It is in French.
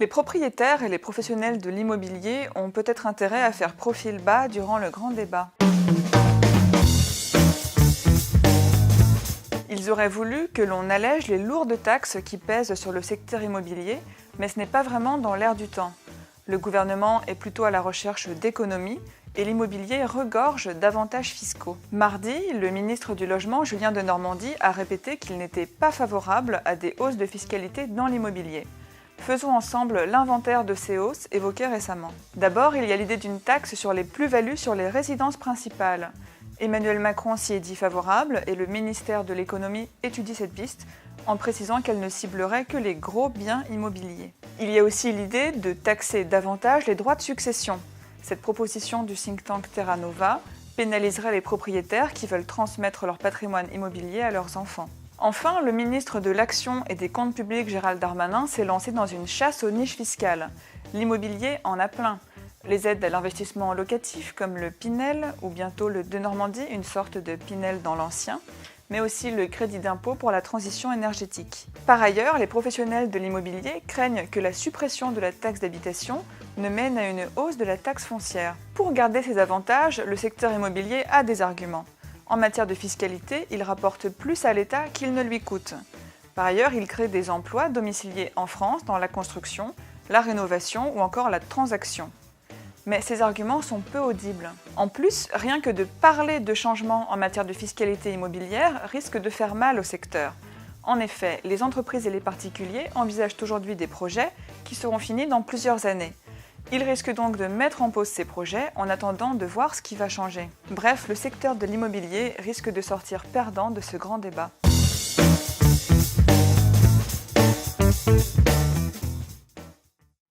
propriétaires et les professionnels de l'immobilier ont peut-être intérêt à faire profil bas durant le grand débat. Ils auraient voulu que l'on allège les lourdes taxes qui pèsent sur le secteur immobilier, mais ce n'est pas vraiment dans l'air du temps. Le gouvernement est plutôt à la recherche d'économies et l'immobilier regorge d'avantages fiscaux. Mardi, le ministre du Logement, Julien Denormandie, a répété qu'il n'était pas favorable à des hausses de fiscalité dans l'immobilier. Faisons ensemble l'inventaire de ces hausses évoquées récemment. D'abord, il y a l'idée d'une taxe sur les plus-values sur les résidences principales. Emmanuel Macron s'y est dit favorable et le ministère de l'économie étudie cette piste en précisant qu'elle ne ciblerait que les gros biens immobiliers. Il y a aussi l'idée de taxer davantage les droits de succession. Cette proposition du think tank Terra Nova pénaliserait les propriétaires qui veulent transmettre leur patrimoine immobilier à leurs enfants. Enfin, le ministre de l'Action et des Comptes publics Gérald Darmanin s'est lancé dans une chasse aux niches fiscales. L'immobilier en a plein. Les aides à l'investissement locatif comme le Pinel ou bientôt le Denormandie, une sorte de Pinel dans l'ancien, mais aussi le crédit d'impôt pour la transition énergétique. Par ailleurs, les professionnels de l'immobilier craignent que la suppression de la taxe d'habitation ne mène à une hausse de la taxe foncière. Pour garder ces avantages, le secteur immobilier a des arguments. En matière de fiscalité, il rapporte plus à l'État qu'il ne lui coûte. Par ailleurs, il crée des emplois domiciliés en France dans la construction, la rénovation ou encore la transaction. Mais ces arguments sont peu audibles. En plus, rien que de parler de changements en matière de fiscalité immobilière risque de faire mal au secteur. En effet, les entreprises et les particuliers envisagent aujourd'hui des projets qui seront finis dans plusieurs années. Ils risquent donc de mettre en pause ces projets en attendant de voir ce qui va changer. Bref, le secteur de l'immobilier risque de sortir perdant de ce grand débat.